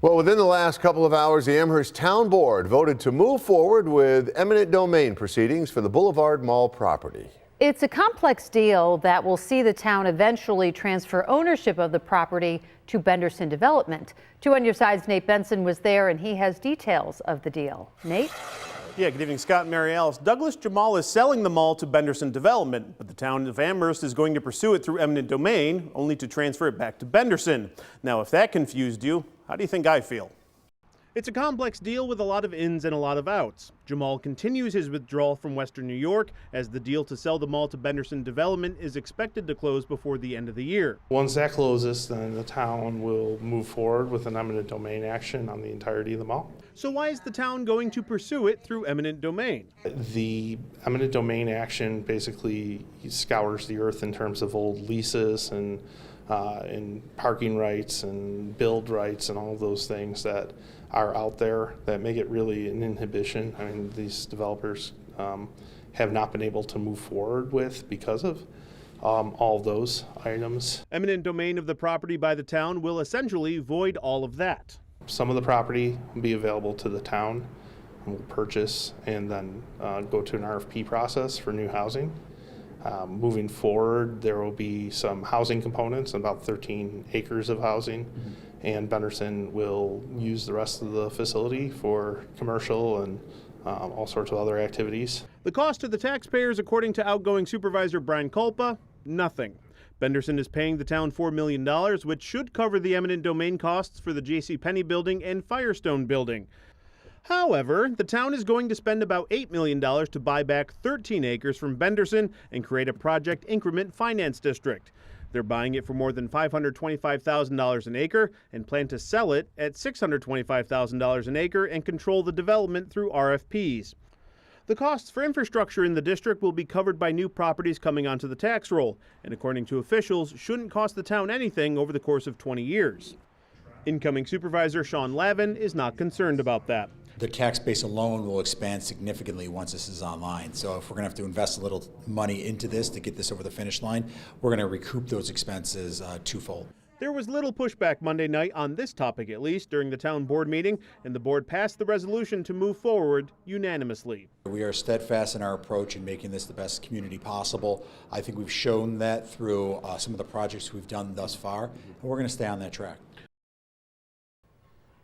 Well, within the last couple of hours, the Amherst Town Board voted to move forward with eminent domain proceedings for the Boulevard Mall property. It's a complex deal that will see the town eventually transfer ownership of the property to Benderson Development. 2 on your side's Nate Benson was there, and he has details of the deal. Nate? Yeah, good evening, Scott and Mary Alice. Douglas Jemal is selling the mall to Benderson Development, but the town of Amherst is going to pursue it through eminent domain, only to transfer it back to Benderson. Now, if that confused you, how do you think I feel? It's a complex deal with a lot of ins and a lot of outs. Jemal continues his withdrawal from Western New York as the deal to sell the mall to Benderson Development is expected to close before the end of the year. Once that closes, then the town will move forward with an eminent domain action on the entirety of the mall. So why is the town going to pursue it through eminent domain? The eminent domain action basically scours the earth in terms of old leases and parking rights and build rights and all of those things that are out there that make it really an inhibition. I mean, these developers have not been able to move forward with because of all of those items. Eminent domain of the property by the town will essentially void all of that. Some of the property will be available to the town and will purchase and then go to an RFP process for new housing. Moving forward, there will be some housing components, about 13 acres of housing, and Benderson will use the rest of the facility for commercial and all sorts of other activities. The cost to the taxpayers, according to outgoing Supervisor Brian Culpa, nothing. Benderson is paying the town $4 million, which should cover the eminent domain costs for the JCPenney building and Firestone building. However, the town is going to spend about $8 million to buy back 13 acres from Benderson and create a project increment finance district. They're buying it for more than $525,000 an acre and plan to sell it at $625,000 an acre and control the development through RFPs. The costs for infrastructure in the district will be covered by new properties coming onto the tax roll, and according to officials, shouldn't cost the town anything over the course of 20 years. Incoming Supervisor Sean Lavin is not concerned about that. The tax base alone will expand significantly once this is online. So if we're going to have to invest a little money into this to get this over the finish line, we're going to recoup those expenses twofold. There was little pushback Monday night on this topic, at least, during the town board meeting, and the board passed the resolution to move forward unanimously. We are steadfast in our approach in making this the best community possible. I think we've shown that through some of the projects we've done thus far, and we're going to stay on that track.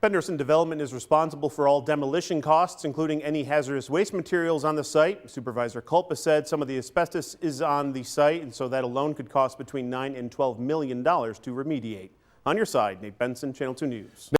Benderson Development is responsible for all demolition costs, including any hazardous waste materials on the site. Supervisor Culpa said some of the asbestos is on the site, and so that alone could cost between $9 and $12 million to remediate. On your side, Nate Benson, Channel 2 News.